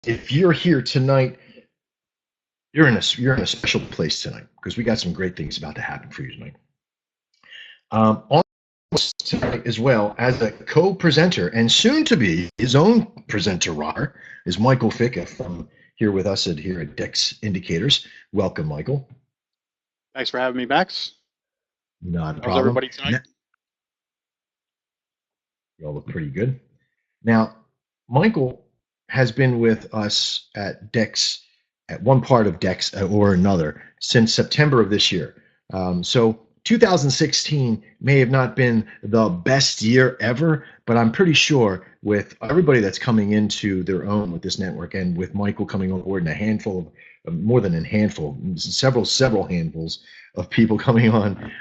if you're here tonight, you're in a special place tonight because we got some great things about to happen for you tonight. On tonight as well as a co-presenter and soon to be his own presenter, Rotter, is Michael Ficca from here with us here at Dex Indicators. Welcome, Michael. Thanks for having me, Max. Not a problem. How's everybody tonight? You all look pretty good. Now, Michael has been with us at Dex, at one part of Dex or another, since September of this year. So 2016 may have not been the best year ever, but I'm pretty sure with everybody that's coming into their own with this network and with Michael coming on board and a handful of, more than a handful, several handfuls of people coming on,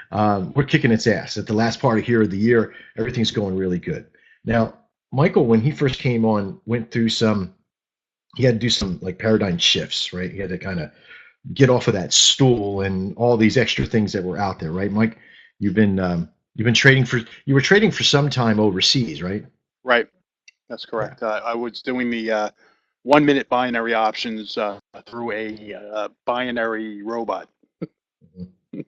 we're kicking its ass. At the last part of the year, everything's going really good. Now, Michael, when he first came on, went through he had to do some like paradigm shifts, right? He had to kind of get off of that stool and all these extra things that were out there, right, Mike? You've been trading you were trading for some time overseas, right? Right, that's correct. Yeah. I was doing the 1 minute binary options through a binary robot. Mm-hmm.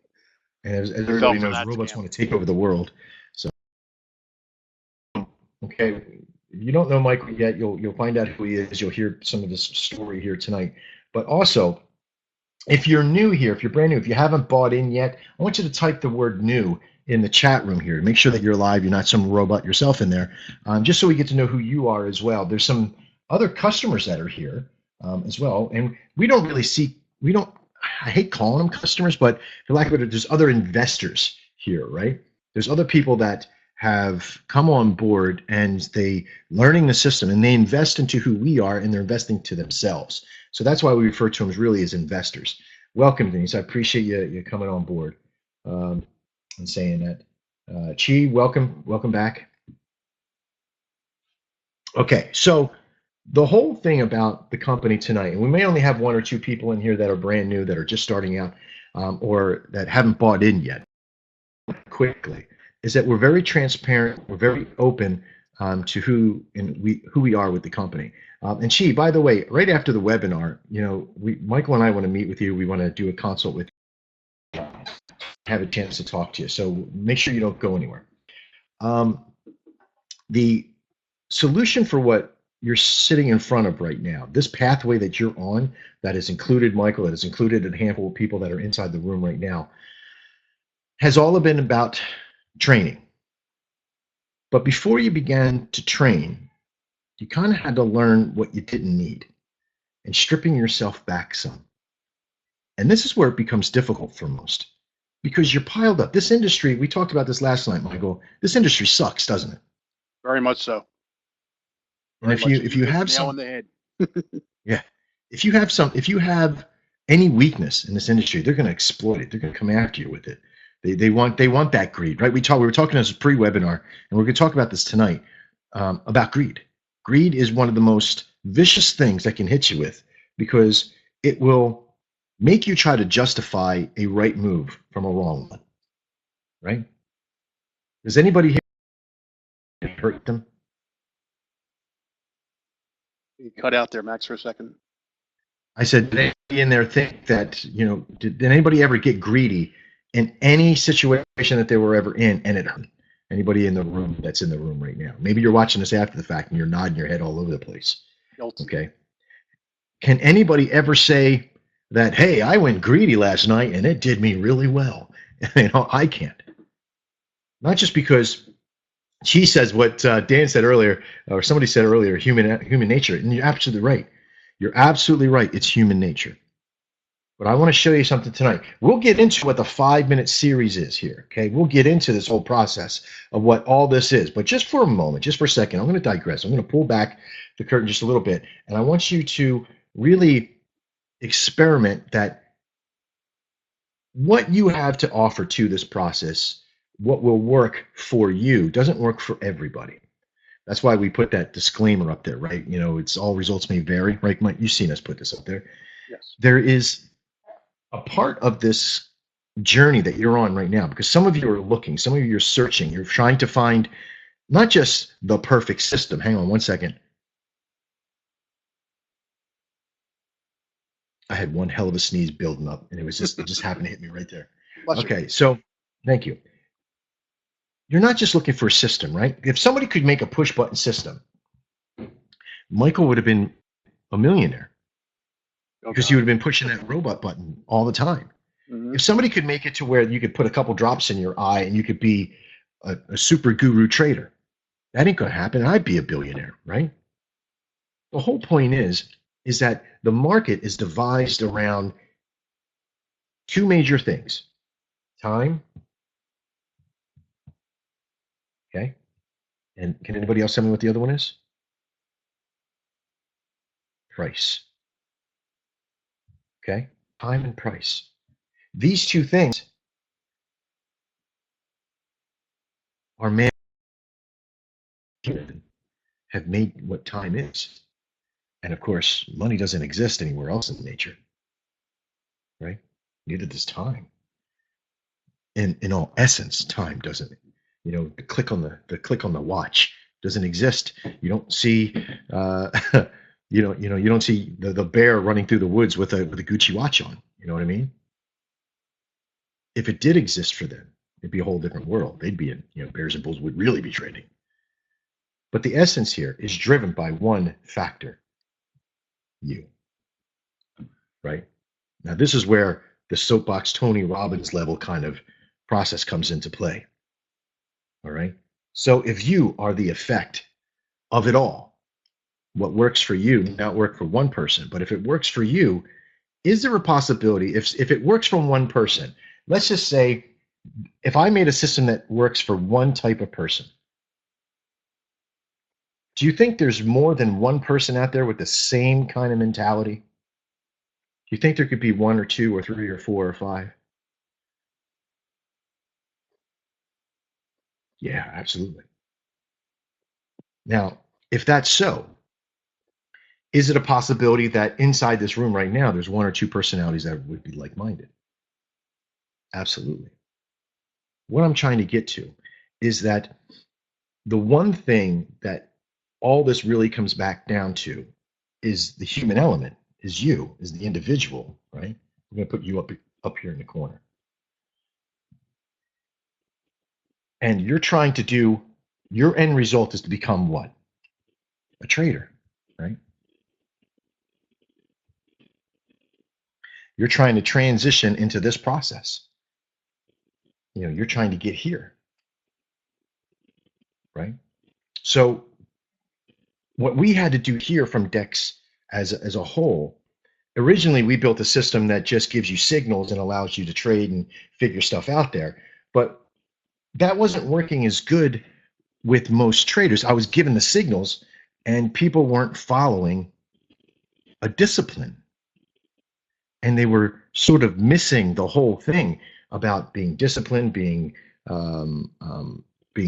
And as everybody knows, robots want to take over the world. So, okay, if you don't know Michael yet, you'll find out who he is. You'll hear some of his story here tonight. But also, if you're new here, if you're brand new, if you haven't bought in yet, I want you to type the word new in the chat room here. Make sure that you're live. You're not some robot yourself in there, just so we get to know who you are as well. There's some other customers that are here as well. And we don't really I hate calling them customers, but for lack of a better, there's other investors here, right? There's other people that have come on board and they learning the system and they invest into who we are and they're investing to themselves. So that's why we refer to them really as investors. Welcome, Denise. I appreciate you coming on board and saying that. Chi, welcome back. Okay, so the whole thing about the company tonight, and we may only have one or two people in here that are brand new, that are just starting out, or that haven't bought in yet. Quickly, is that we're very transparent, we're very open to who we are with the company. And Chi, by the way, right after the webinar, Michael and I want to meet with you. We want to do a consult with you, have a chance to talk to you. So make sure you don't go anywhere. The solution for what you're sitting in front of right now, this pathway that you're on, that has included Michael, that has included a handful of people that are inside the room right now, has all been about training. But before you began to train, you kind of had to learn what you didn't need and stripping yourself back some. And this is where it becomes difficult for most because you're piled up. This industry, we talked about this last night, Michael, this industry sucks, doesn't it? Very much so. And if you have some, on the head. yeah, if you have any weakness in this industry, they're going to exploit it. They're going to come after you with it. They want that greed, right? We were talking as a pre-webinar, and we're going to talk about this tonight about greed. Greed is one of the most vicious things that can hit you with because it will make you try to justify a right move from a wrong one, right? Does anybody here hurt them? You cut out there, Max, for a second. I said, did anybody in there think that, did anybody ever get greedy in any situation that they were ever in and it hurt? Anybody in the room that's in the room right now? Maybe you're watching this after the fact and you're nodding your head all over the place. Okay. Can anybody ever say that, hey, I went greedy last night and it did me really well? I can't. Not just because she says what Dan said earlier, or somebody said earlier, human nature, and you're absolutely right. You're absolutely right. It's human nature. But I want to show you something tonight. We'll get into what the 5-minute series is here, okay? We'll get into this whole process of what all this is. But just for a moment, just for a second, I'm going to digress. I'm going to pull back the curtain just a little bit. And I want you to really experiment that what you have to offer to this process, what will work for you, doesn't work for everybody. That's why we put that disclaimer up there, right? It's all results may vary, right? Mike, you've seen us put this up there. Yes. There is a part of this journey that you're on right now, because some of you are looking, some of you are searching, you're trying to find not just the perfect system. Hang on one second. had one hell of a sneeze building up, and it just happened to hit me right there. Bless you. Okay, so thank you. You're not just looking for a system, right? If somebody could make a push button system, Michael would have been a millionaire because he would have been pushing that robot button all the time. Mm-hmm. If somebody could make it to where you could put a couple drops in your eye and you could be a super guru trader, that ain't going to happen. I'd be a billionaire, right? The whole point is that the market is devised around two major things: time. Okay. And can anybody else tell me what the other one is? Price. Okay. Time and price. These two things are man have made what time is. And of course, money doesn't exist anywhere else in nature, right? Neither does time. In all essence, time doesn't. You know, the click on the watch doesn't exist. You don't see, you don't see the bear running through the woods with a Gucci watch on. You know what I mean? If it did exist for them, it'd be a whole different world. They'd be in, bears and bulls would really be trading. But the essence here is driven by one factor: you. Right? Now, this is where the soapbox Tony Robbins level kind of process comes into play. All right. So if you are the effect of it all, what works for you may not work for one person, but if it works for you, is there a possibility if it works for one person, let's just say if I made a system that works for one type of person, do you think there's more than one person out there with the same kind of mentality? Do you think there could be one or two or three or four or five? Yeah, absolutely. Now, if that's so, is it a possibility that inside this room right now, there's one or two personalities that would be like-minded? Absolutely. What I'm trying to get to is that the one thing that all this really comes back down to is the human element, is you, is the individual, right? I'm going to put you up here in the corner. And you're trying to do, your end result is to become what? A trader, right? You're trying to transition into this process. You're trying to get here, right? So what we had to do here from DEX as a whole, originally we built a system that just gives you signals and allows you to trade and figure stuff out there. But that wasn't working as good with most traders. I was given the signals and people weren't following a discipline. And they were sort of missing the whole thing about being disciplined, being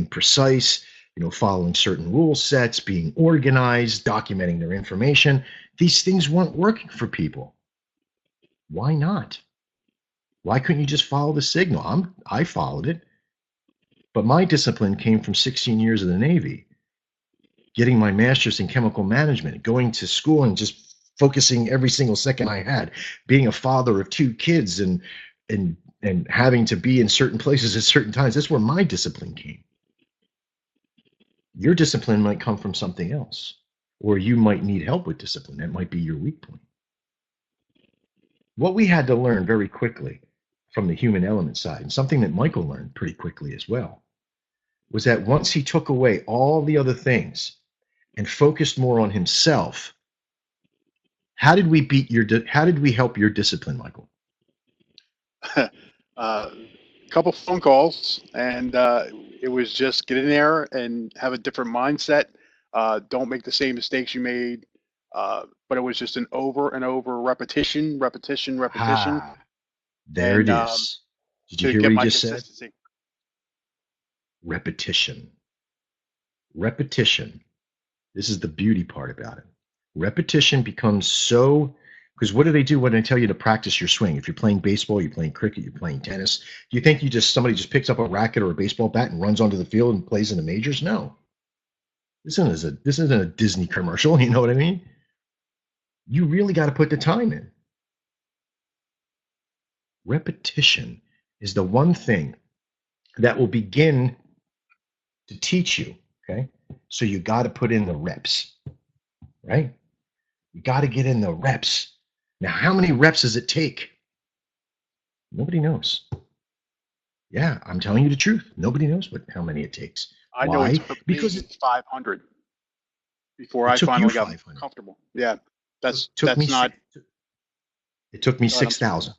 precise, following certain rule sets, being organized, documenting their information. These things weren't working for people. Why not? Why couldn't you just follow the signal? I followed it. But my discipline came from 16 years of the Navy, getting my master's in chemical management, going to school and just focusing every single second I had, being a father of two kids and having to be in certain places at certain times. That's where my discipline came. Your discipline might come from something else, or you might need help with discipline. That might be your weak point. What we had to learn very quickly from the human element side, and something that Michael learned pretty quickly as well, was that once he took away all the other things and focused more on himself, how did we help your discipline, Michael? Couple phone calls, and it was just get in there and have a different mindset. Don't make the same mistakes you made. But it was just an over and over repetition. Ah, there it is. Did you hear what he just said? Repetition. Repetition. This is the beauty part about it. Repetition becomes so, because what do they do when they tell you to practice your swing? If you're playing baseball, you're playing cricket, you're playing tennis, do you think somebody just picks up a racket or a baseball bat and runs onto the field and plays in the majors? No. This isn't a Disney commercial, you know what I mean? You really got to put the time in. Repetition is the one thing that will begin to teach you. Okay. So you got to put in the reps, right? You got to get in the reps. Now, how many reps does it take? Nobody knows. Yeah, I'm telling you the truth. Nobody knows how many it takes. I know it Why? took Because me 500 before it I took you finally got 500. comfortable. Yeah, that's Took me that's not. it took me God, I'm sorry. 6,000.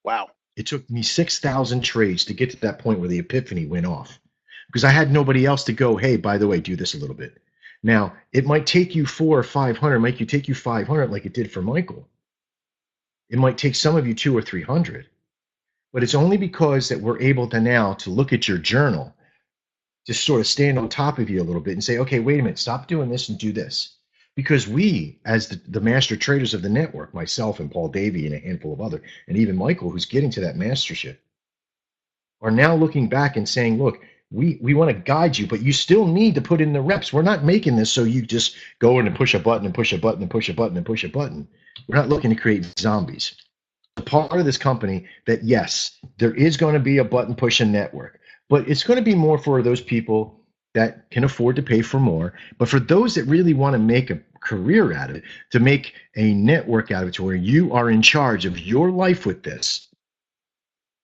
Wow. It took me 6,000 trades to get to that point where the epiphany went off because I had nobody else to go, hey, by the way, do this a little bit. Now, it might take you 400 or 500, might you take you 500 like it did for Michael. It might take some of you 200 or 300, but it's only because that we're able to now to look at your journal, just sort of stand on top of you a little bit and say, okay, wait a minute, stop doing this and do this. Because we, as the master traders of the network, myself and Paul Davey and a handful of other, and even Michael, who's getting to that mastership, are now looking back and saying, look, we want to guide you, but you still need to put in the reps. We're not making this so you just go in and push a button and push a button and push a button and push a button. We're not looking to create zombies. A part of this company that, yes, there is going to be a button pushing network, but it's going to be more for those people that can afford to pay for more. But for those that really want to make a career out of it, to make a network out of it to where you are in charge of your life with this,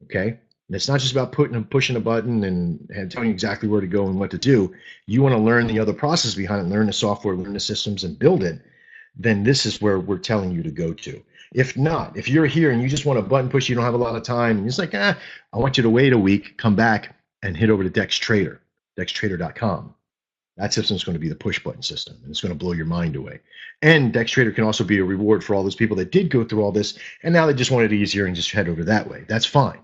okay? And it's not just about pushing a button and telling you exactly where to go and what to do. You want to learn the other process behind it, learn the software, learn the systems, and build it. Then this is where we're telling you to go to. If not, if you're here and you just want a button push, you don't have a lot of time, and it's like, I want you to wait a week, come back, and hit over to DexTrader, dextrader.com. That system is going to be the push button system, and it's going to blow your mind away. And DexTrader can also be a reward for all those people that did go through all this, and now they just want it easier and just head over that way. That's fine.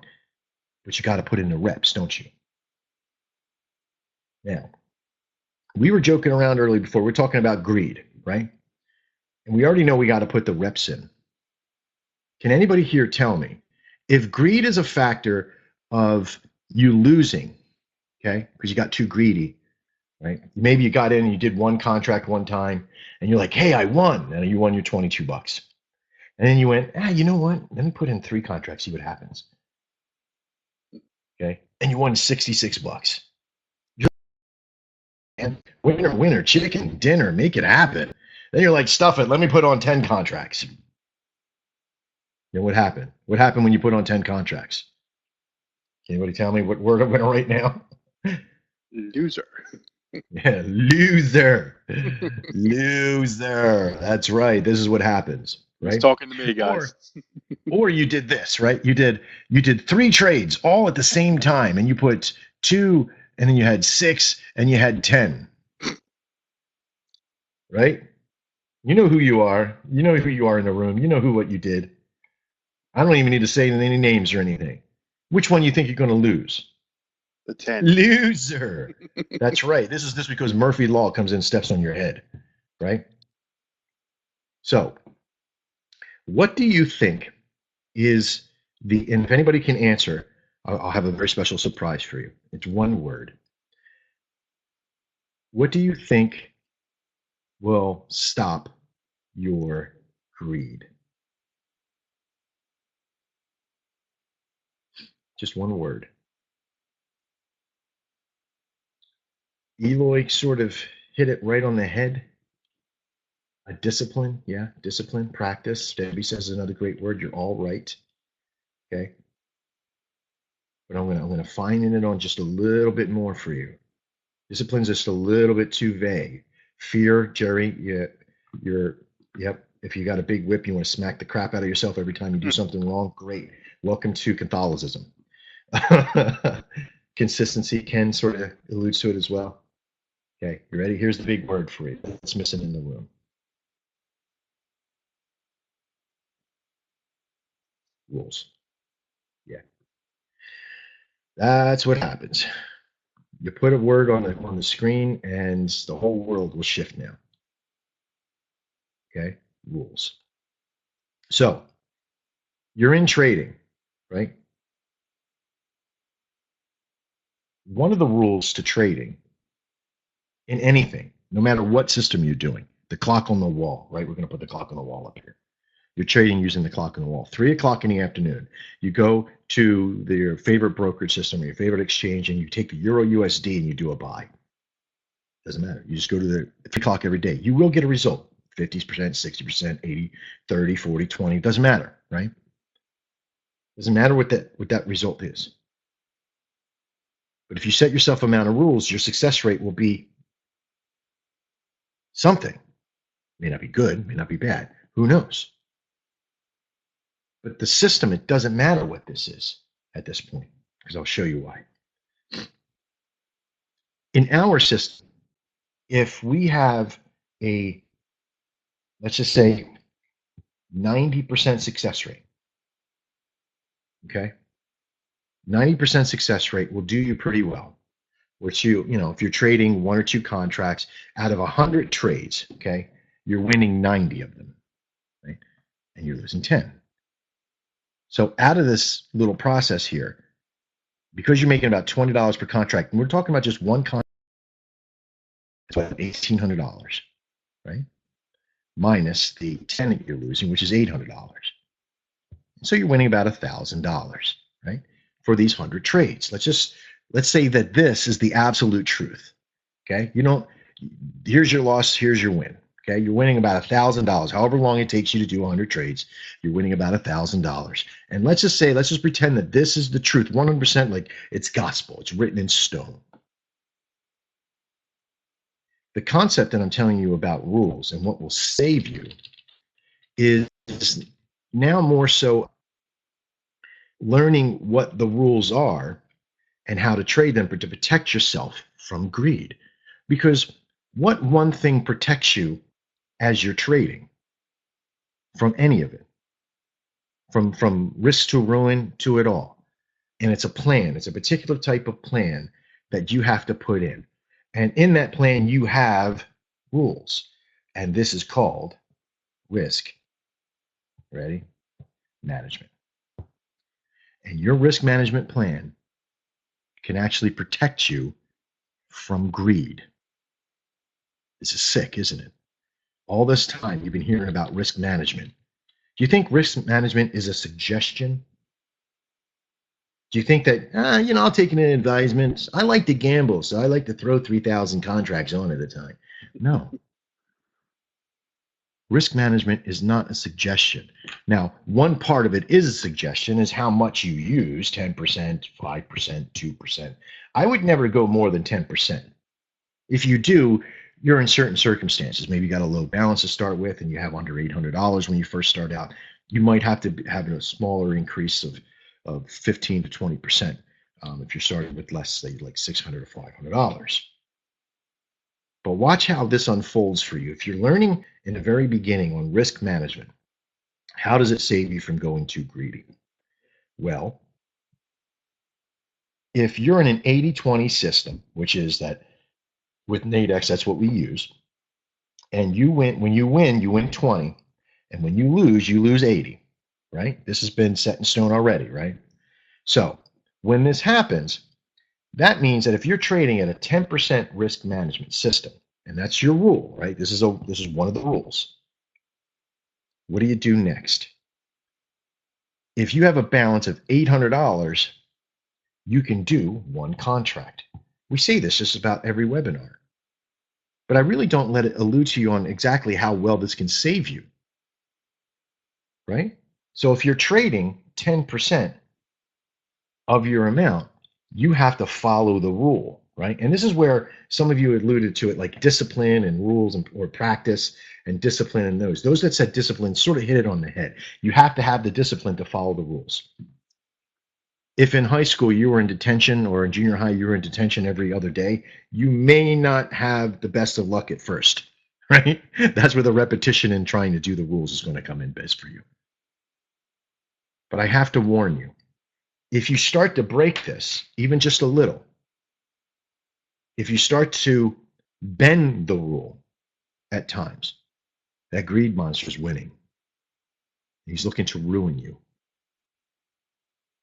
But you got to put in the reps, don't you? Now, we were joking around earlier before. We're talking about greed, right? And we already know we got to put the reps in. Can anybody here tell me if greed is a factor of you losing, okay, because you got too greedy, right? Maybe you got in and you did one contract one time and you're like, hey, I won. And you won your 22 bucks. And then you went, you know what? Let me put in 3 contracts, see what happens. Okay. And you won 66 bucks. And winner, winner, chicken dinner, make it happen. Then you're like, stuff it. Let me put on 10 contracts. Then what happened? What happened when you put on 10 contracts? Can anybody tell me what word I'm going to write now? Loser. Yeah, loser. Loser. That's right. This is what happens, right? He's talking to me, guys. Or you did this, right? You did 3 trades all at the same time, and you put 2, and then you had 6, and you had 10. Right? You know who you are. You know who you are in the room. You know what you did. I don't even need to say any names or anything. Which one you think you're going to lose? The 10. Loser. That's right. This is just because Murphy Law comes in and steps on your head, right? So, what do you think is and if anybody can answer, I'll have a very special surprise for you. It's one word. What do you think will stop your greed? Just one word. Eloy sort of hit it right on the head. A discipline, yeah, discipline, practice. Debbie says another great word. You're all right. Okay. But I'm gonna fine it on just a little bit more for you. Discipline's just a little bit too vague. Fear, Jerry, yep. If you got a big whip, you want to smack the crap out of yourself every time you do something wrong. Great. Welcome to Catholicism. Consistency can sort of alludes to it as well. Okay, you ready? Here's the big word for you. That's missing in the room. Rules. Yeah. That's what happens. You put a word on the screen and the whole world will shift now. Okay? Rules. So, you're in trading, right? One of the rules to trading in anything, no matter what system you're doing, the clock on the wall, right? We're going to put the clock on the wall up here. You're trading using the clock on the wall. 3 o'clock in the afternoon, you go to your favorite brokerage system or your favorite exchange and you take the Euro USD and you do a buy. Doesn't matter. You just go to the 3 o'clock every day. You will get a result. 50%, 60%, 80, 30, 40, 20. Doesn't matter, right? Doesn't matter what that result is. But if you set yourself amount of rules, your success rate will be something. May not be good, may not be bad. Who knows? But the system, it doesn't matter what this is at this point, because I'll show you why. In our system, if we have a, let's just say, 90% success rate, okay? 90% success rate will do you pretty well. Which if you're trading 1 or 2 contracts out of 100 trades, okay, you're winning 90 of them, right? And you're losing 10. So out of this little process here, because you're making about $20 per contract, and we're talking about just one contract, it's about $1,800, right? Minus the 10 that you're losing, which is $800. So you're winning about $1,000, right? For these 100 trades. Let's say that this is the absolute truth. Okay. Here's your loss, here's your win. Okay. You're winning about $1,000. However long it takes you to do 100 trades, you're winning about $1,000. And let's just pretend that this is the truth, 100%, like it's gospel. It's written in stone. The concept that I'm telling you about rules and what will save you is now more so learning what the rules are and how to trade them to protect yourself from greed. Because what one thing protects you as you're trading from any of it, from risk to ruin to it all? And it's a plan. It's a particular type of plan that you have to put in. And in that plan, you have rules. And this is called risk. Ready? Management. And your risk management plan can actually protect you from greed. This is sick, isn't it? All this time you've been hearing about risk management. Do you think risk management is a suggestion? Do you think that, I'll take an advisement. I like to gamble, so I like to throw 3,000 contracts on at a time. No. Risk management is not a suggestion. Now, one part of it is a suggestion, is how much you use, 10%, 5%, 2%. I would never go more than 10%. If you do, you're in certain circumstances. Maybe you got a low balance to start with and you have under $800 when you first start out. You might have to have a smaller increase of 15 to 20% if you're starting with less, say, like $600 or $500. But watch how this unfolds for you. If you're learning in the very beginning on risk management, how does it save you from going too greedy? Well, if you're in an 80-20 system, which is that with Nadex, that's what we use, and when you win, you win 20, and when you lose 80, right? This has been set in stone already, right? So when this happens, that means that if you're trading at a 10% risk management system, and that's your rule, right? This is one of the rules. What do you do next? If you have a balance of $800, you can do one contract. We say this just about every webinar, but I really don't let it allude to you on exactly how well this can save you, right? So if you're trading 10% of your amount, you have to follow the rule, right? And this is where some of you alluded to it, like discipline and rules or practice and discipline and those. Those that said discipline sort of hit it on the head. You have to have the discipline to follow the rules. If in high school you were in detention, or in junior high you were in detention every other day, you may not have the best of luck at first, right? That's where the repetition and trying to do the rules is going to come in best for you. But I have to warn you, if you start to break this, even just a little, if you start to bend the rule at times, that greed monster is winning. He's looking to ruin you,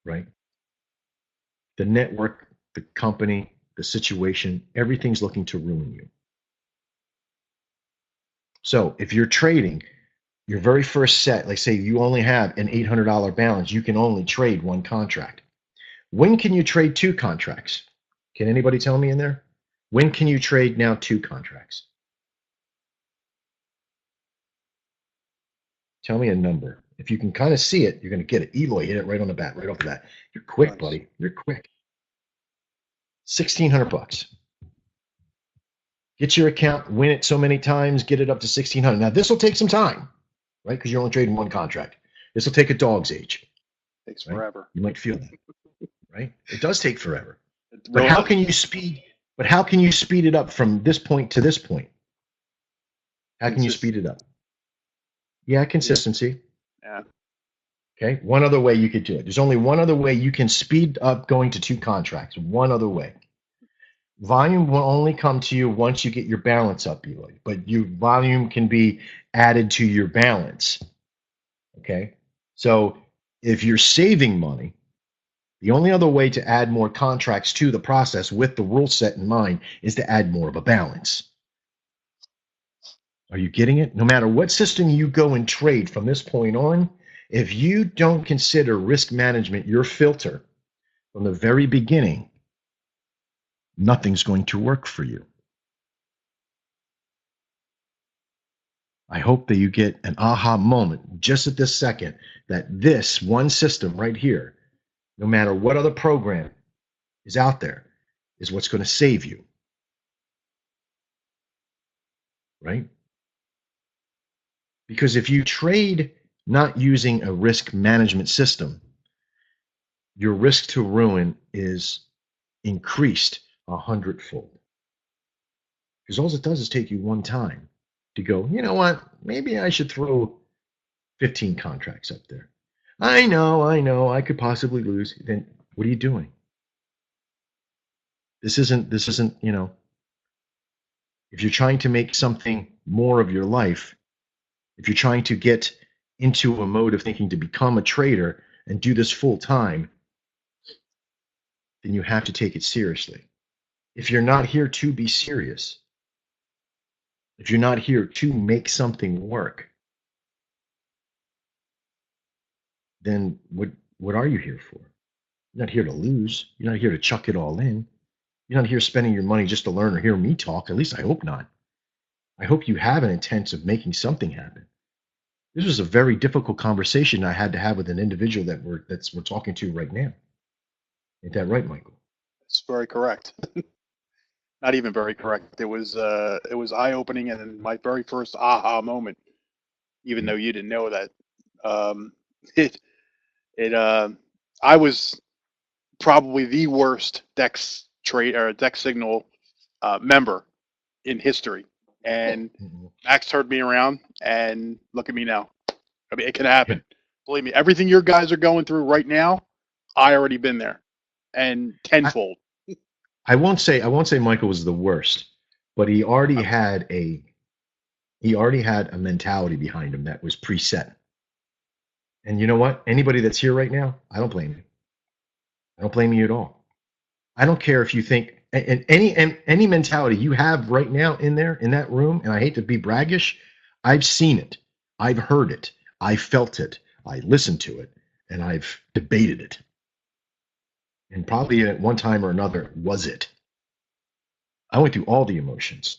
right? The network, the company, the situation, everything's looking to ruin you. So if you're trading your very first set, like say you only have an $800 balance, you can only trade one contract. When can you trade two contracts? Can anybody tell me in there? When can you trade now two contracts? Tell me a number. If you can kind of see it, you're going to get it. Eloy hit it right on the bat, right off the bat. You're quick, Nice. buddy. You're quick. 1,600 bucks. Get your account, win it so many times, get it up to 1,600. Now this will take some time, right? Because you're only trading one contract. This will take a dog's age. Takes Right? forever. You might feel that, right? It does take forever. It But really how does. can you speed? But how can you speed it up from this point to this point? How can you speed it up? Yeah, consistency. Yeah. Okay. One other way you could do it. There's only one other way you can speed up going to two contracts. One other way. Volume will only come to you once you get your balance up, Eloy. But your volume can be added to your balance. Okay. So if you're saving money, the only other way to add more contracts to the process with the rule set in mind is to add more of a balance. Are you getting it? No matter what system you go and trade from this point on, if you don't consider risk management your filter from the very beginning, nothing's going to work for you. I hope that you get an aha moment just at this second that this one system right here, no matter what other program is out there, is what's going to save you. Right? Because if you trade not using a risk management system, your risk to ruin is increased 100-fold. Because all it does is take you one time to go, you know what, maybe I should throw 15 contracts up there. I know, I could possibly lose. Then what are you doing? This isn't, if you're trying to make something more of your life, if you're trying to get into a mode of thinking to become a trader and do this full time, then you have to take it seriously. If you're not here to be serious, if you're not here to make something work, then what are you here for? You're not here to lose. You're not here to chuck it all in. You're not here spending your money just to learn or hear me talk. At least I hope not. I hope you have an intent of making something happen. This was a very difficult conversation I had to have with an individual that we're talking to right now. Ain't that right, Michael? It's very correct. Not even very correct. It was eye opening and my very first aha moment, even though you didn't know that. Um, it I was probably the worst Dex trade or Dex Signal member in history, and Max turned me around, and look at me now. I mean, it can happen. Believe me, everything your guys are going through right now, I already been there, and tenfold. I won't say Michael was the worst, but he already had a mentality behind him that was preset. And you know what? Anybody that's here right now, I don't blame you. I don't blame you at all. I don't care if you think and any mentality you have right now in there in that room, and I hate to be braggish, I've seen it, I've heard it, I felt it, I listened to it, and I've debated it. And probably at one time or another was it. I went through all the emotions.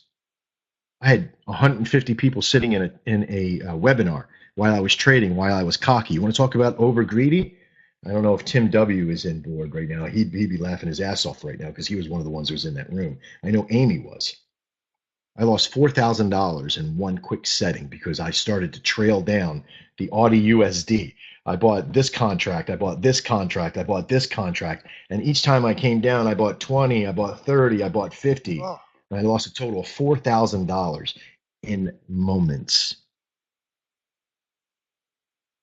I had 150 people sitting in a webinar while I was trading, while I was cocky. You want to talk about over greedy? I don't know if Tim W is in board right now. He'd be laughing his ass off right now because he was one of the ones who was in that room. I know Amy was. I lost $4,000 in one quick setting because I started to trail down the Audi USD. I bought this contract, I bought this contract, I bought this contract, and each time I came down, I bought 20, I bought 30, I bought 50, and I lost a total of $4,000 in moments.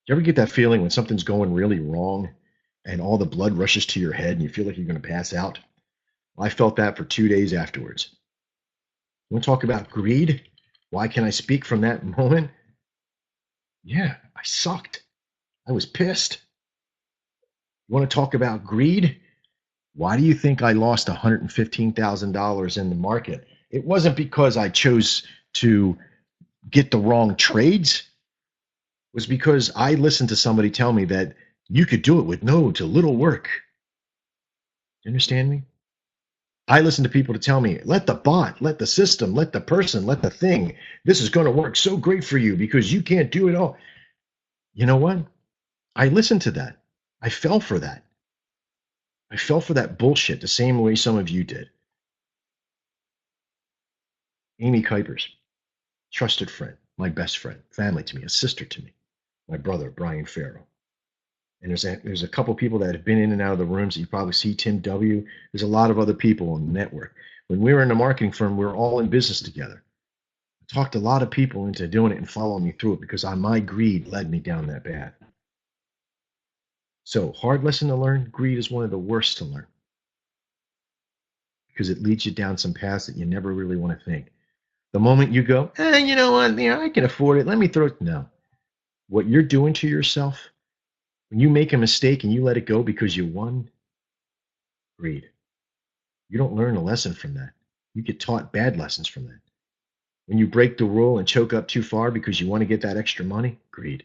You ever get that feeling when something's going really wrong and all the blood rushes to your head and you feel like you're going to pass out? Well, I felt that for 2 days afterwards. You want to talk about greed? Why can I speak from that moment? Yeah, I sucked. I was pissed. You want to talk about greed? Why do you think I lost $115,000 in the market? It wasn't because I chose to get the wrong trades. was because I listened to somebody tell me that you could do it with no to little work. You understand me? I listen to people to tell me, let the bot, let the system, let the person, let the thing. This is going to work so great for you because you can't do it all. You know what? I listened to that. I fell for that. I fell for that bullshit the same way some of you did. Amy Kuipers, trusted friend, my best friend, family to me, a sister to me, my brother, Brian Farrell. And there's a couple people that have been in and out of the rooms that you probably see, Tim W. There's a lot of other people on the network. When we were in the marketing firm, we were all in business together. I talked a lot of people into doing it and following me through it because my greed led me down that path. So hard lesson to learn, greed is one of the worst to learn because it leads you down some paths that you never really want to think. The moment you go, you know what, I can afford it. Let me throw it. No. What you're doing to yourself, when you make a mistake and you let it go because you won, greed. You don't learn a lesson from that. You get taught bad lessons from that. When you break the rule and choke up too far because you want to get that extra money, greed.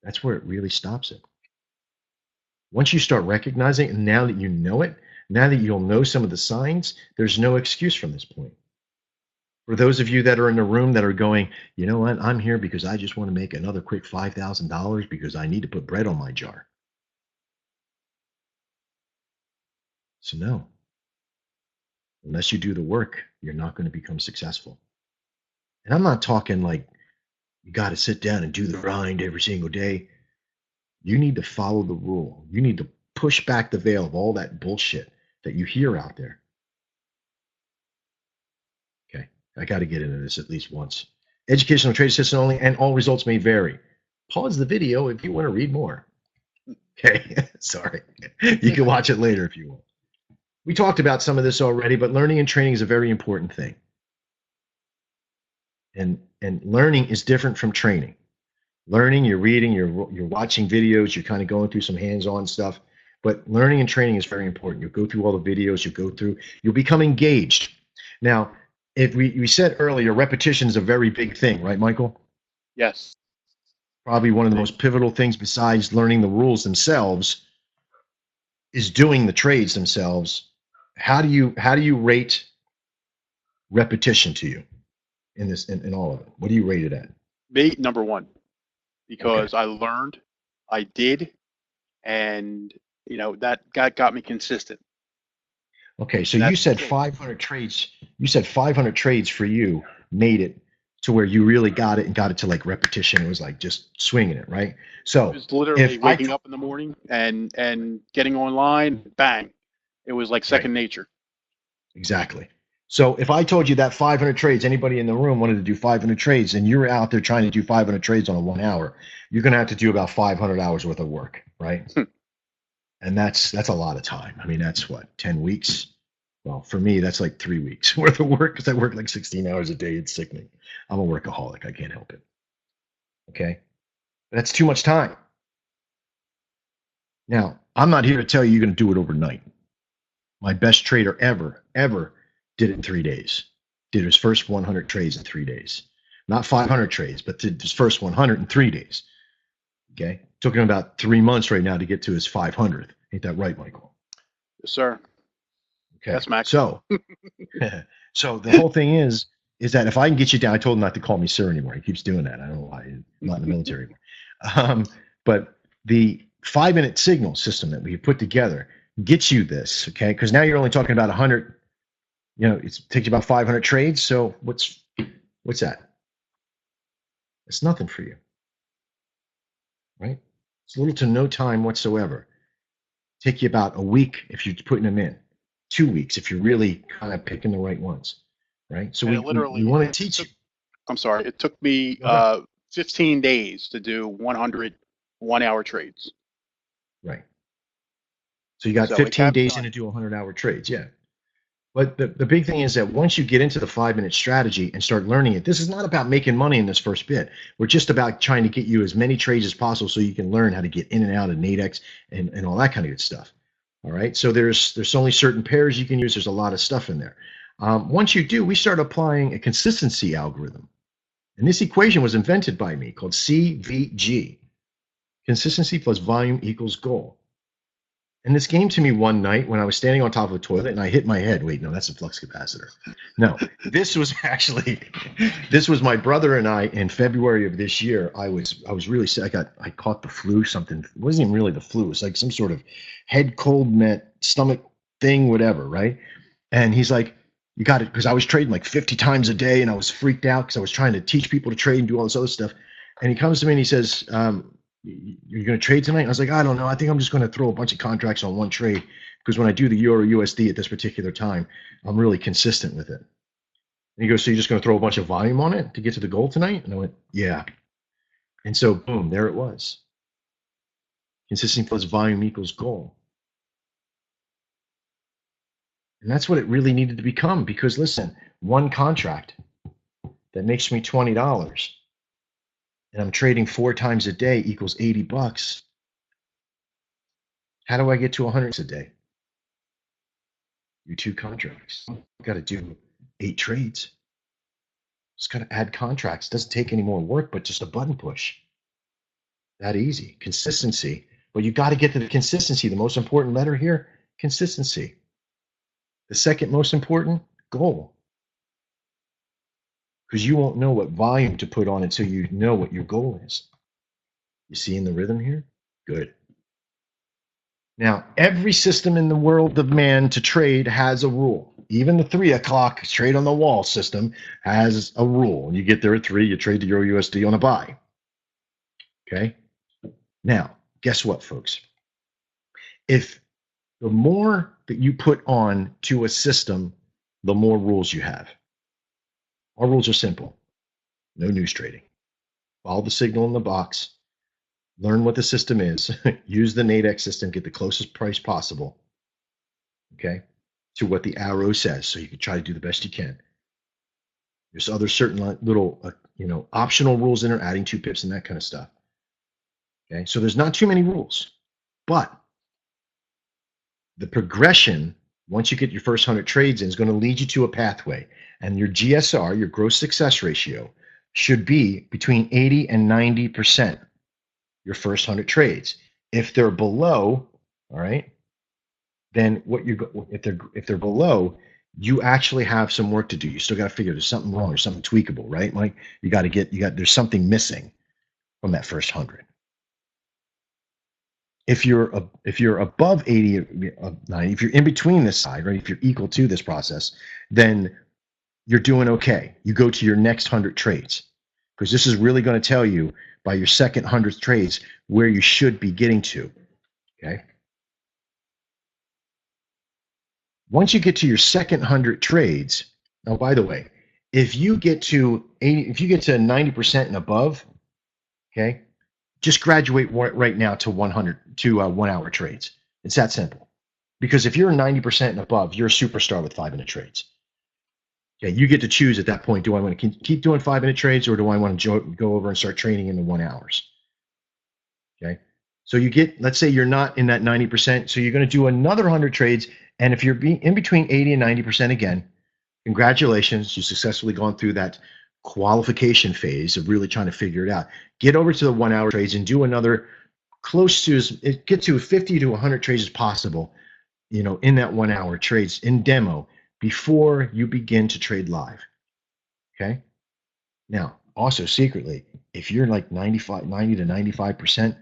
That's where it really stops it. Once you start recognizing it, and now that you know it, now that you'll know some of the signs, there's no excuse from this point. For those of you that are in the room that are going, you know what, I'm here because I just want to make another quick $5,000 because I need to put bread on my jar. So no, unless you do the work, you're not going to become successful. And I'm not talking like you got to sit down and do the grind every single day. You need to follow the rule. You need to push back the veil of all that bullshit that you hear out there. Okay, I got to get into this at least once. Educational trade assistant only, and all results may vary. Pause the video if you want to read more. Okay, sorry. You can watch it later if you want. We talked about some of this already, but learning and training is a very important thing. And learning is different from training. Learning, you're reading, you're watching videos, you're kind of going through some hands-on stuff. But learning and training is very important. You'll go through all the videos, you'll become engaged. Now, if we said earlier, repetition is a very big thing, right, Michael? Yes. Probably one of the most pivotal things besides learning the rules themselves is doing the trades themselves. How do you rate repetition to you in all of it? What do you rate it at? Me, number one, because I learned, I did, and that got me consistent. Okay, so you said 500 trades. You said 500 trades for you made it to where you really got it and got it to like repetition. It was like just swinging it, right? So it was literally waking up in the morning and getting online, bang. It was like second nature. Exactly. So if I told you that 500 trades, anybody in the room wanted to do 500 trades, and you're out there trying to do 500 trades on a 1 hour, you're going to have to do about 500 hours worth of work, right? And that's a lot of time. I mean, that's what, 10 weeks? Well, for me, that's like 3 weeks worth of work because I work like 16 hours a day. It's sickening. I'm a workaholic. I can't help it. Okay. But that's too much time. Now, I'm not here to tell you you're going to do it overnight. My best trader ever did it in 3 days. Did his first 100 trades in 3 days. Not 500 trades, but did his first 100 in 3 days. Okay. Took him about 3 months right now to get to his 500th. Ain't that right, Michael? Yes, sir. Okay. That's Max. So, so the whole thing is that if I can get you down, I told him not to call me sir anymore. He keeps doing that. I don't know why. I'm not in the military anymore. But the 5-minute signal system that we put together gets you this, okay? Because now you're only talking about 100. It takes you about 500 trades. So what's that? It's nothing for you, right? It's little to no time whatsoever. Take you about a week if you're putting them in, 2 weeks if you're really kind of picking the right ones, right? So we want to teach you. I'm sorry. It took me 15 days to do 100 1-hour trades. Right. So you got 15 days in to do 100-hour trades. Yeah. But the big thing is that once you get into the 5-minute strategy and start learning it, this is not about making money in this first bit. We're just about trying to get you as many trades as possible so you can learn how to get in and out of Nadex and all that kind of good stuff. All right. So there's only certain pairs you can use. There's a lot of stuff in there. Once you do, we start applying a consistency algorithm. And this equation was invented by me called CVG, consistency plus volume equals goal. And this came to me one night when I was standing on top of a toilet and I hit my head. Wait, no, that's a flux capacitor. No, this was actually, this was my brother and I in February of this year. I was really sick. I caught the flu, something. It wasn't even really the flu. It was like some sort of head cold, stomach thing, whatever, right? And he's like, you got it. Because I was trading like 50 times a day and I was freaked out because I was trying to teach people to trade and do all this other stuff. And he comes to me and he says, you're going to trade tonight? And I was like, I don't know. I think I'm just going to throw a bunch of contracts on one trade because when I do the Euro USD at this particular time, I'm really consistent with it. And he goes, so you're just going to throw a bunch of volume on it to get to the goal tonight? And I went, yeah. And so, boom, there it was. Consistency plus volume equals goal. And that's what it really needed to become because, listen, one contract that makes me $20 and I'm trading 4 times a day equals $80. How do I get to 100 a day? Do 2 contracts. I've got to do 8 trades. Just got to add contracts. Doesn't take any more work, but just a button push. That easy. Consistency. But you got to get to the consistency. The most important letter here, consistency. The second most important, goal. Because you won't know what volume to put on until you know what your goal is. You see in the rhythm here? Good. Now, every system in the world of man to trade has a rule. Even the 3 o'clock trade on the wall system has a rule. You get there at 3, you trade the Euro USD on a buy. Okay? Now, guess what, folks? If the more that you put on to a system, the more rules you have. Our rules are simple. No news trading. Follow the signal in the box. Learn what the system is. Use the Nadex system. Get the closest price possible. Okay? To what the arrow says. So you can try to do the best you can. There's other certain little, optional rules in there, adding 2 pips and that kind of stuff. Okay? So there's not too many rules. But the progression, once you get your first 100 trades in, is going to lead you to a pathway. And your GSR, your gross success ratio, should be between 80 and 90%. Your first 100 trades. If they're below, all right, then if they're below, you actually have some work to do. You still got to figure there's something wrong or something tweakable, right, Mike? There's something missing from that first 100. If you're above 80, 90, if you're in between this side, right, if you're equal to this process, then you're doing okay. You go to your next 100 trades because this is really going to tell you by your second 100 trades where you should be getting to. Okay. Once you get to your second 100 trades, now by the way, if you get to 90% and above, okay, just graduate right now to 1 hour trades. It's that simple. Because if you're 90% and above, you're a superstar with 5-minute trades. Okay, you get to choose at that point. Do I want to keep doing 5-minute trades, or do I want to go over and start trading in the 1 hours? Okay, so let's say you're not in that 90%, so you're going to do another 100 trades, and if you're in between 80 and 90% again, congratulations, you've successfully gone through that qualification phase of really trying to figure it out. Get over to the 1 hour trades and do another get to 50 to 100 trades as possible, in that 1 hour trades in demo before you begin to trade live. Okay. Now, also secretly, if you're like 90 to 95%,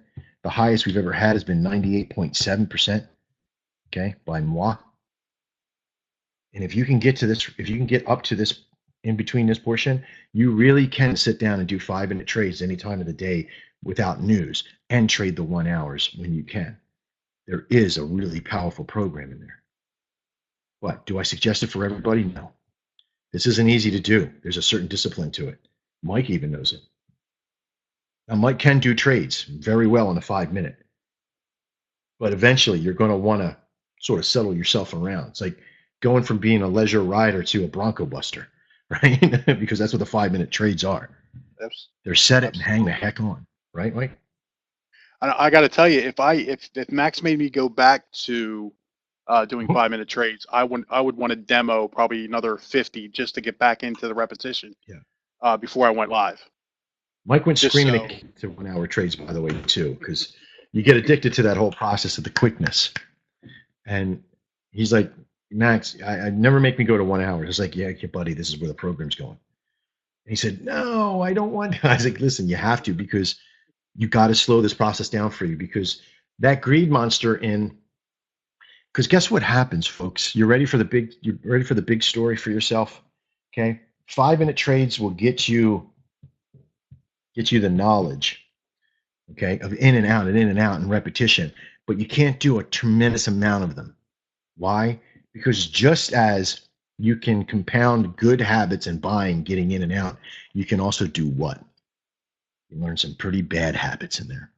the highest we've ever had has been 98.7%. Okay, by moi. And if you can get up to this in between this portion, you really can sit down and do 5-minute trades any time of the day without news and trade the 1 hours when you can. There is a really powerful program in there. What, do I suggest it for everybody? No. This isn't easy to do. There's a certain discipline to it. Mike even knows it. Now, Mike can do trades very well in a 5-minute, but eventually you're going to want to sort of settle yourself around. It's like going from being a leisure rider to a Bronco buster, right? Because that's what the 5-minute trades are. They're set it and hang the heck on, right, Mike? I got to tell you, if Max made me go back to doing 5-minute trades, I would want to demo probably another 50 just to get back into the repetition. Yeah. before I went live. Mike went Just screaming so, at to 1 hour trades, by the way, too, because you get addicted to that whole process of the quickness. And he's like, Max, I never make me go to 1 hour. It's like, yeah, buddy, this is where the program's going. And he said, no, I don't want to. I was like, listen, you have to, because you got to slow this process down for you, because that greed monster in, because guess what happens, folks? You're ready for the big story for yourself. Okay. 5 minute trades will get you the knowledge, okay, of in and out and in and out and repetition, but you can't do a tremendous amount of them. Why? Because just as you can compound good habits and buying, getting in and out, you can also do what? You learn some pretty bad habits in there.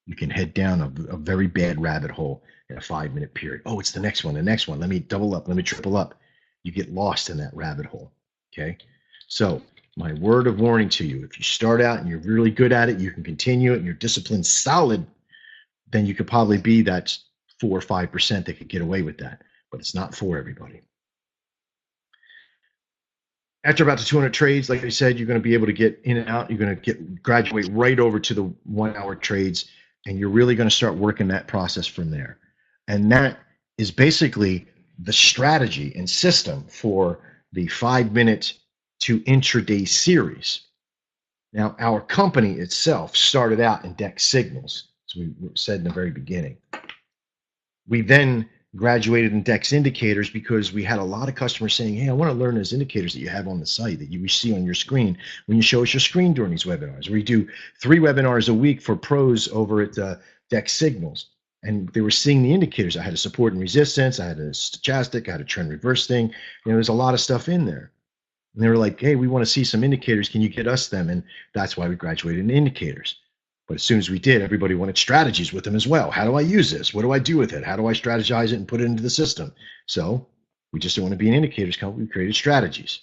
You can head down a very bad rabbit hole in a 5 minute period. Oh, it's the next one, the next one. Let me double up, let me triple up. You get lost in that rabbit hole. Okay. So, my word of warning to you, if you start out and you're really good at it, you can continue it and your discipline's solid, then you could probably be that 4 or 5% that could get away with that. But it's not for everybody. After about the 200 trades, like I said, you're going to be able to get in and out. You're going to graduate right over to the 1 hour trades, and you're really going to start working that process from there. And that is basically the strategy and system for the 5 minute to intraday series. Now, our company itself started out in DEX signals, as we said in the very beginning. We then graduated in DEX indicators because we had a lot of customers saying, hey, I want to learn those indicators that you have on the site that you see on your screen when you show us your screen during these webinars. We do 3 webinars a week for pros over at DEX signals. And they were seeing the indicators. I had a support and resistance. I had a stochastic. I had a trend reverse thing. There's a lot of stuff in there. And they were like, hey, we want to see some indicators. Can you get us them? And that's why we graduated in indicators. But as soon as we did, everybody wanted strategies with them as well. How do I use this? What do I do with it? How do I strategize it and put it into the system? So we just didn't want to be an indicators company. We created strategies.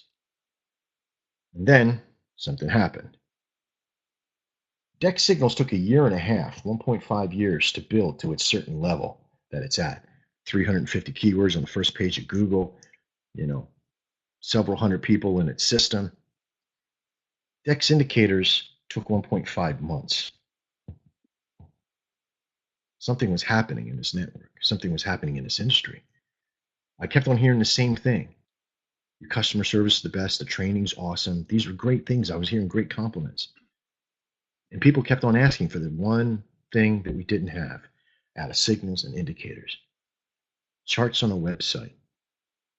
And then something happened. DEX signals took 1.5 years, 1.5 years to build to its certain level that it's at. 350 keywords on the first page of Google, several hundred people in its system. DEX indicators took 1.5 months. Something was happening in this network. Something was happening in this industry. I kept on hearing the same thing. Your customer service is the best. The training's awesome. These were great things. I was hearing great compliments. And people kept on asking for the one thing that we didn't have out of signals and indicators. Charts on a website.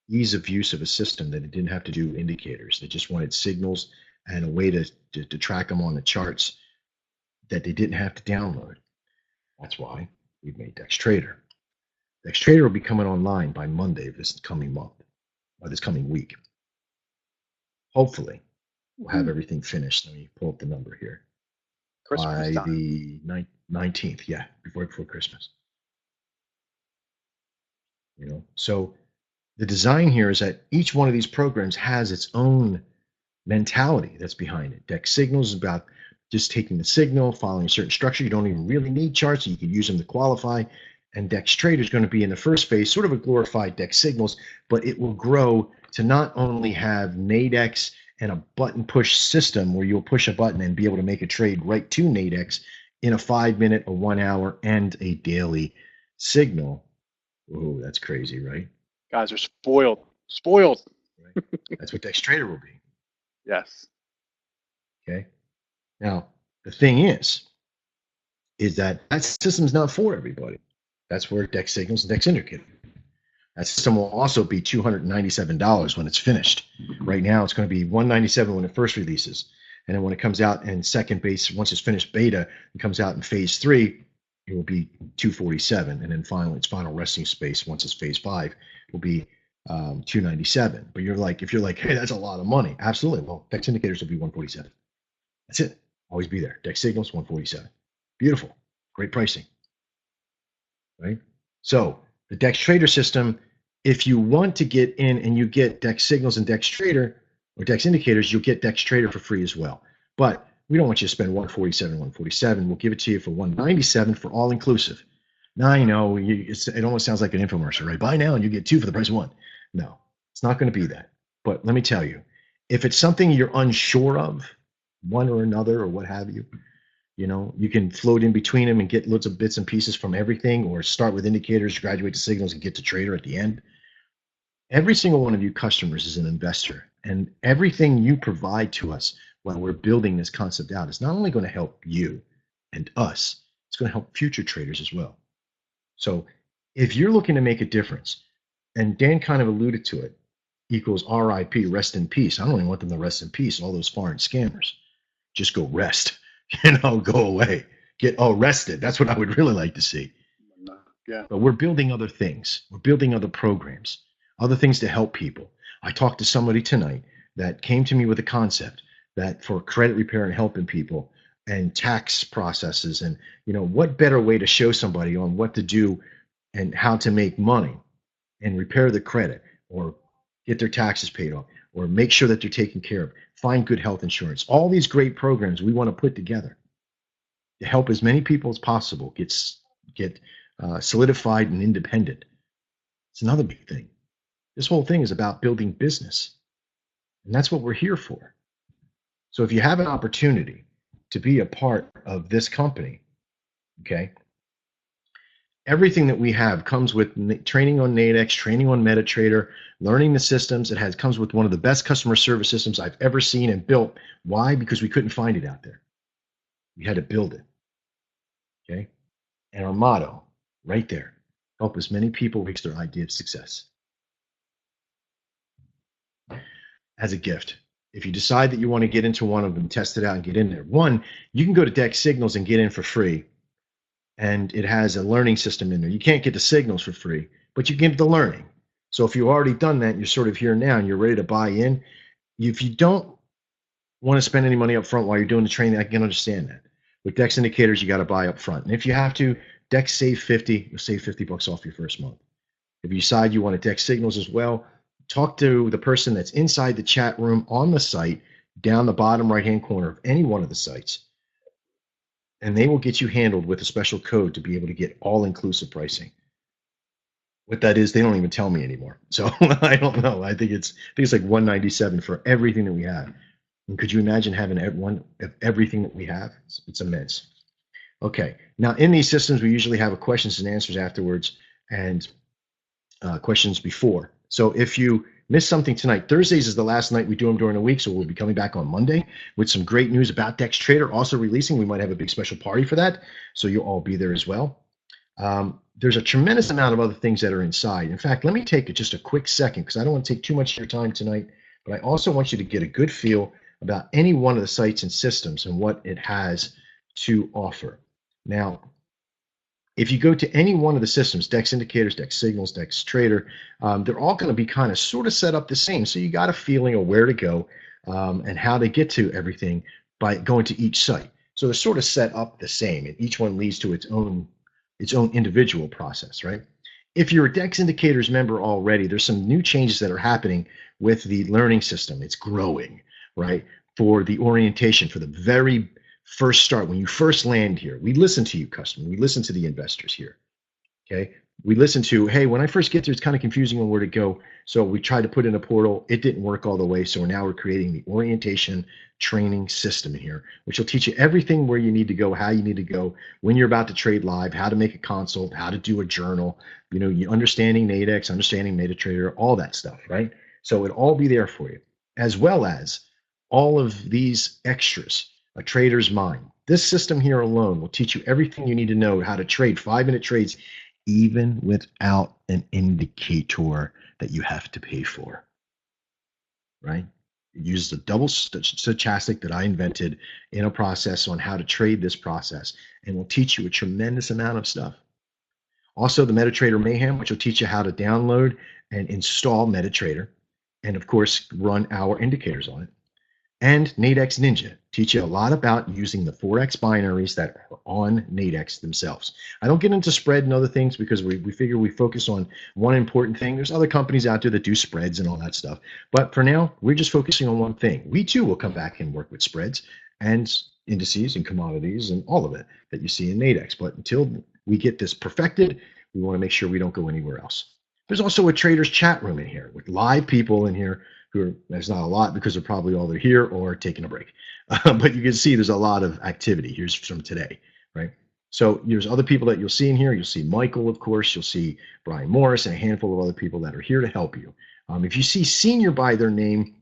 Ease of use of a system that it didn't have to do indicators. They just wanted signals and a way to track them on the charts that they didn't have to download. That's why we've made DEX Trader. DEX Trader will be coming online by Monday of this coming month, or this coming week. Hopefully, we'll have everything finished. Let me pull up the number here. Christmas By time. the 19th, yeah, before Christmas. So the design here is that each one of these programs has its own mentality that's behind it. DEX Signals is about just taking the signal, following a certain structure. You don't even really need charts. You can use them to qualify. And DEX Trader is going to be in the first phase, sort of a glorified DEX Signals, but it will grow to not only have Nadex and a button push system where you'll push a button and be able to make a trade right to Nadex in a 5 minute, a 1 hour, and a daily signal. Oh, that's crazy, right? Guys are spoiled. Spoiled. Right? That's what DEX Trader will be. Yes. Okay. Now, the thing is that system's not for everybody. That's where DEX Signals and DEX Indicator. That system will also be $297 when it's finished. Right now, it's going to be $197 when it first releases. And then when it comes out in second base, once it's finished beta, it comes out in phase 3, it will be $247. And then finally, its final resting space, once it's phase 5, will be $297. But if you're like, hey, that's a lot of money. Absolutely. Well, DEX Indicators will be $147. That's it. Always be there. DEX Signals, $147. Beautiful. Great pricing. Right? So the DEX Trader system, if you want to get in and you get DEX Signals and DEX Trader or DEX Indicators, you'll get DEX Trader for free as well. But we don't want you to spend $147. We'll give it to you for $197 for all inclusive. Now I know it almost sounds like an infomercial, right? Buy now and you get 2 for the price of 1. No, it's not going to be that. But let me tell you, If it's something you're unsure of, one or another or what have you, you can float in between them and get lots of bits and pieces from everything, or start with indicators, graduate to signals, and get to trader at the end. Every single one of you customers is an investor, and everything you provide to us while we're building this concept out is not only going to help you and us, it's going to help future traders as well. So if you're looking to make a difference, and Dan kind of alluded to it, equals RIP, rest in peace. I don't even want them to rest in peace, all those foreign scammers. Just go rest, go away, get arrested. That's what I would really like to see. Yeah. But we're building other things. We're building other programs, other things to help people. I talked to somebody tonight that came to me with a concept that for credit repair and helping people and tax processes, and what better way to show somebody on what to do and how to make money and repair the credit, or get their taxes paid off, or make sure that they're taken care of, find good health insurance. All these great programs we want to put together to help as many people as possible get solidified and independent. It's another big thing. This whole thing is about building business, and that's what we're here for. So if you have an opportunity to be a part of this company, okay, everything that we have comes with training on Nadex, training on MetaTrader, learning the systems. Comes with one of the best customer service systems I've ever seen and built. Why? Because we couldn't find it out there. We had to build it. Okay. And our motto right there: help as many people reach their idea of success. As a gift. If you decide that you want to get into one of them, test it out and get in there. One, you can go to Dex Signals and get in for free. And it has a learning system in there. You can't get the signals for free, but you get the learning. So if you've already done that, you're sort of here now and you're ready to buy in. If you don't want to spend any money up front while you're doing the training, I can understand that. With Dex indicators, you got to buy up front. And if you have to, Dex save 50, you'll save $50 off your first month. If you decide you want to Dex Signals as well, talk to the person that's inside the chat room on the site, down the bottom right-hand corner of any one of the sites, and they will get you handled with a special code to be able to get all-inclusive pricing. What that is, they don't even tell me anymore. So I don't know. I think it's like $197 for everything that we have. And could you imagine having everything that we have? It's immense. Okay. Now, in these systems, we usually have a questions and answers afterwards, and questions before. So if you missed something tonight, Thursdays is the last night we do them during the week, so we'll be coming back on Monday with some great news about Dex Trader also releasing. We might have a big special party for that, so you'll all be there as well. There's a tremendous amount of other things that are inside. In fact, let me take just a quick second, because I don't want to take too much of your time tonight, but I also want you to get a good feel about any one of the sites and systems and what it has to offer. Now, if you go to any one of the systems, Dex Indicators, Dex Signals, Dex Trader, they're all going to be kind of sort of set up the same. So you got a feeling of where to go and how to get to everything by going to each site. So they're sort of set up the same, and each one leads to its own individual process, right? If you're a Dex Indicators member already, there's some new changes that are happening with the learning system. It's growing, right? For the orientation, for the very first start, when you first land here, we listen to you, customer. We listen to the investors here. Okay. We listen to, hey, when I first get there, it's kind of confusing on where to go. So we tried to put in a portal. It didn't work all the way. So now we're creating the orientation training system here, which will teach you everything where you need to go, how you need to go, when you're about to trade live, how to make a consult, how to do a journal, you understanding Nadex, understanding MetaTrader, all that stuff, right? So it'll all be there for you, as well as all of these extras. A trader's mind. This system here alone will teach you everything you need to know how to trade 5-minute trades, even without an indicator that you have to pay for, right? It uses a double stochastic that I invented in a process on how to trade this process, and will teach you a tremendous amount of stuff. Also, the MetaTrader Mayhem, which will teach you how to download and install MetaTrader, and of course, run our indicators on it. And Nadex Ninja teach you a lot about using the Forex binaries that are on Nadex themselves. I don't get into spread and other things because we figure we focus on one important thing. There's other companies out there that do spreads and all that stuff. But for now, we're just focusing on one thing. We too will come back and work with spreads and indices and commodities and all of it that you see in Nadex. But until we get this perfected, we want to make sure we don't go anywhere else. There's also a trader's chat room in here with live people in here there's not a lot because they're probably all they're here or taking a break. But you can see there's a lot of activity. Here's from today, right? So there's other people that you'll see in here. You'll see Michael, of course. You'll see Brian Morris and a handful of other people that are here to help you. If you see senior by their name,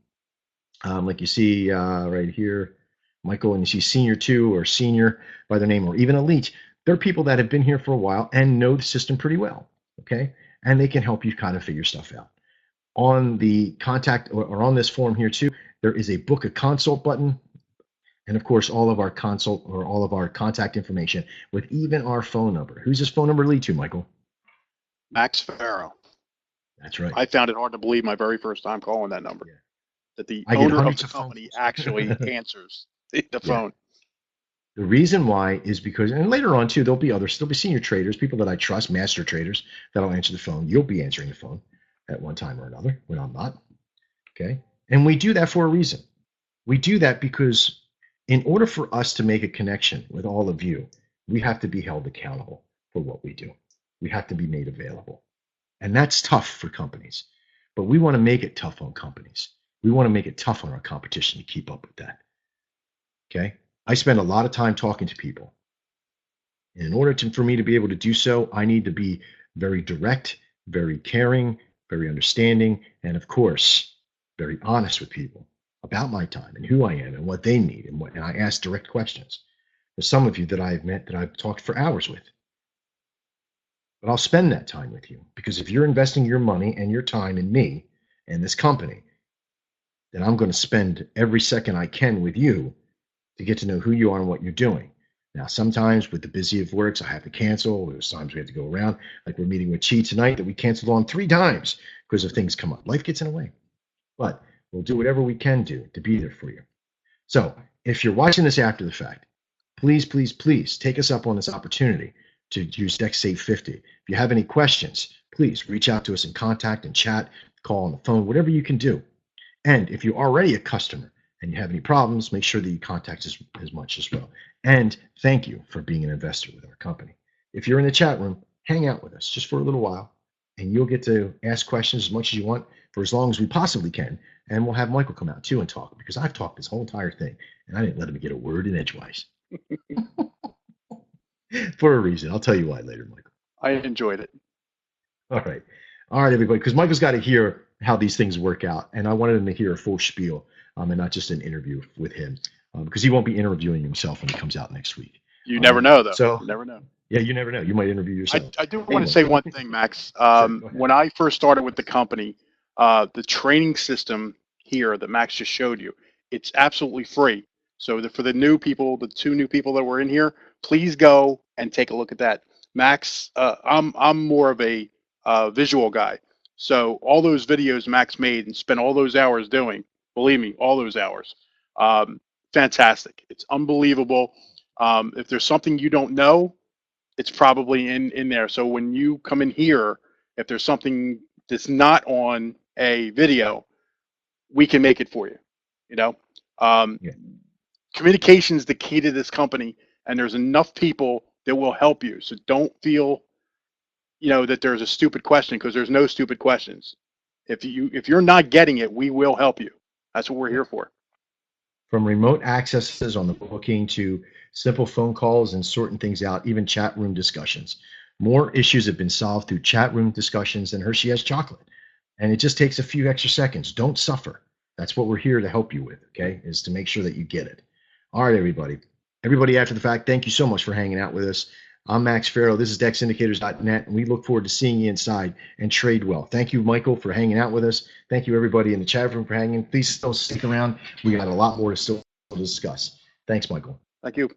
like you see right here, Michael, and you see senior 2 or senior by their name, or even elite, they're people that have been here for a while and know the system pretty well, okay? And they can help you kind of figure stuff out. On the contact or on this form here too, there is a book a consult button. And of course, all of our consult or all of our contact information with even our phone number. Who's this phone number lead to, Michael? Max Farrow. That's right. I found it hard to believe my very first time calling that number, Yeah. that the I get owner of hundreds the of company phone actually answers the phone. The reason why is because, and later on too, there'll be senior traders, people that I trust, master traders, that'll answer the phone. You'll be answering the phone at one time or another when I'm not. Okay. And we do that for a reason. We do that because in order for us to make a connection with all of you, we have to be held accountable for what we do. We have to be made available. And that's tough for companies. But we want to make it tough on companies. We want to make it tough on our competition to keep up with that. Okay. I spend a lot of time talking to people. And in order for me to be able to do so, I need to be very direct, very caring, very understanding, and of course, very honest with people about my time and who I am and what they need. And I ask direct questions. There's some of you that I've met that I've talked for hours with. But I'll spend that time with you because if you're investing your money and your time in me and this company, then I'm going to spend every second I can with you to get to know who you are and what you're doing. Now, sometimes with the busy of works, I have to cancel. There's times we have to go around, like we're meeting with Chi tonight that we canceled on 3 times because of things come up. Life gets in the way. But we'll do whatever we can do to be there for you. So if you're watching this after the fact, please, please, please take us up on this opportunity to use DexSafe 50. If you have any questions, please reach out to us in contact and chat, call on the phone, whatever you can do. And if you're already a customer and you have any problems, make sure that you contact us as much as well. And thank you for being an investor with our company. If you're in the chat room, hang out with us just for a little while, and you'll get to ask questions as much as you want for as long as we possibly can. And we'll have Michael come out too and talk, because I've talked this whole entire thing, and I didn't let him get a word in edgewise. For a reason. I'll tell you why later, Michael. I enjoyed it. All right. All right, everybody, because Michael's got to hear how these things work out, and I wanted him to hear a full spiel and not just an interview with him, because he won't be interviewing himself when he comes out next week. You never know, though. So, you never know. Yeah, you never know. You might interview yourself. I do want to say one thing, Max. Sure, when I first started with the company, the training system here that Max just showed you, it's absolutely free. So for the new people, the 2 new people that were in here, please go and take a look at that. Max, I'm more of a visual guy. So all those videos Max made and spent all those hours doing, believe me, all those hours, fantastic. It's unbelievable. If there's something you don't know, it's probably in there. So when you come in here, if there's something that's not on a video, we can make it for you. You know, Yeah. communication is the key to this company, and there's enough people that will help you. So don't feel, that there's a stupid question, because there's no stupid questions. If you're not getting it, we will help you. That's what we're here for. From remote accesses on the booking to simple phone calls and sorting things out, even chat room discussions. More issues have been solved through chat room discussions than Hershey has chocolate. And it just takes a few extra seconds. Don't suffer. That's what we're here to help you with, okay, is to make sure that you get it. All right, everybody. Everybody after the fact, thank you so much for hanging out with us. I'm Max Farrow. This is DexIndicators.net, and we look forward to seeing you inside and trade well. Thank you, Michael, for hanging out with us. Thank you, everybody in the chat room, for hanging. Please still stick around. We got a lot more to still discuss. Thanks, Michael. Thank you.